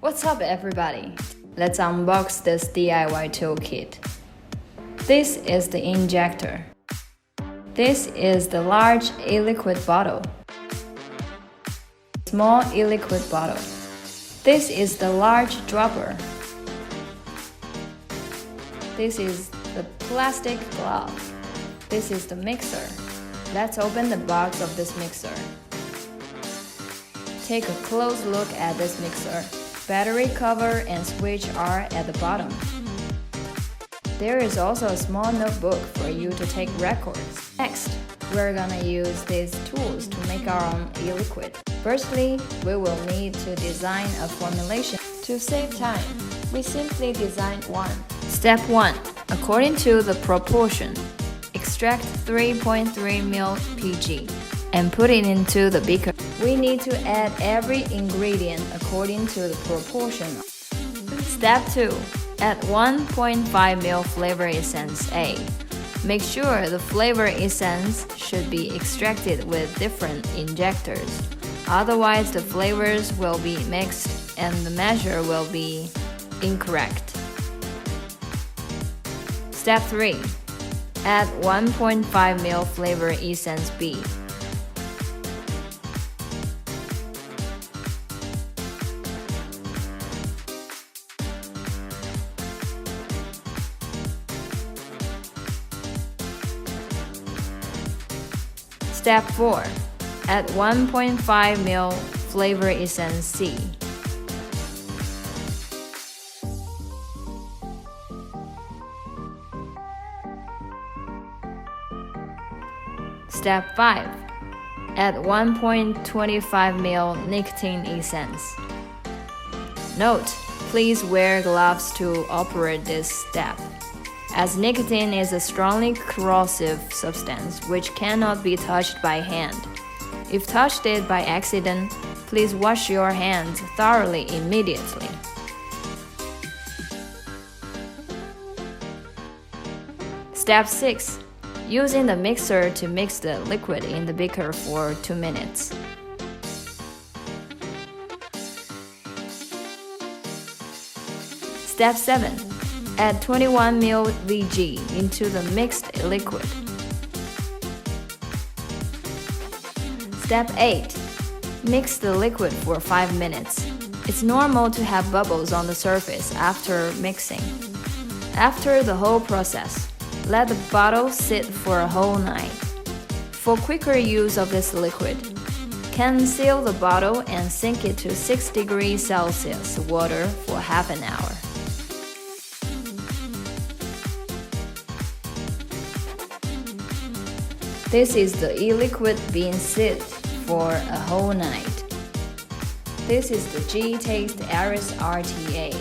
What's up everybody? Let's unbox this DIY toolkit. This is the injector. This is the large e-liquid bottle. Small e-liquid bottle. This is the large dropper. This is the plastic glove. This is the mixer. Let's open the box of this mixer. Take a close look at this mixer. Battery cover and switch are at the bottom. There is also a small notebook for you to take records. Next, we're gonna use these tools to make our own e-liquid. Firstly, we will need to design a formulation. To save time, we simply design one. Step 1. According to the proportion, extract 3.3 ml PG and put it into the beaker. We need to add every ingredient according to the proportion. Step 2. Add 1.5 ml flavor essence A. Make sure the flavor essence should be extracted with different injectors. Otherwise, the flavors will be mixed and the measure will be incorrect. Step 3. Add 1.5 ml flavor essence B. Step 4. Add 1.5 ml flavor essence C. Step 5. Add 1.25 ml nicotine essence. Note: please wear gloves to operate this step, as nicotine is a strongly corrosive substance which cannot be touched by hand. If touched it by accident, please wash your hands thoroughly immediately. Step 6. Using the mixer to mix the liquid in the beaker for 2 minutes. Step 7. Add 21 ml VG into the mixed liquid. Step 8. Mix the liquid for 5 minutes. It's normal to have bubbles on the surface after mixing. After the whole process, let the bottle sit for a whole night. For quicker use of this liquid, can seal the bottle and sink it to 6 degrees Celsius water for half an hour. This is the e-liquid being sit for a whole night. This is the G-Taste Aris RTA.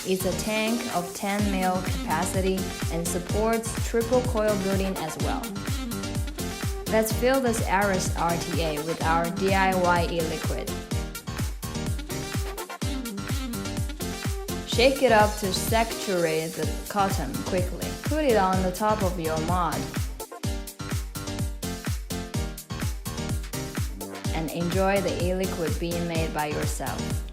It's a tank of 10 ml capacity and supports triple coil building as well. Let's fill this Aris RTA with our DIY e-liquid. Shake it up to saturate the cotton quickly. Put it on the top of your mod and enjoy the e-liquid being made by yourself.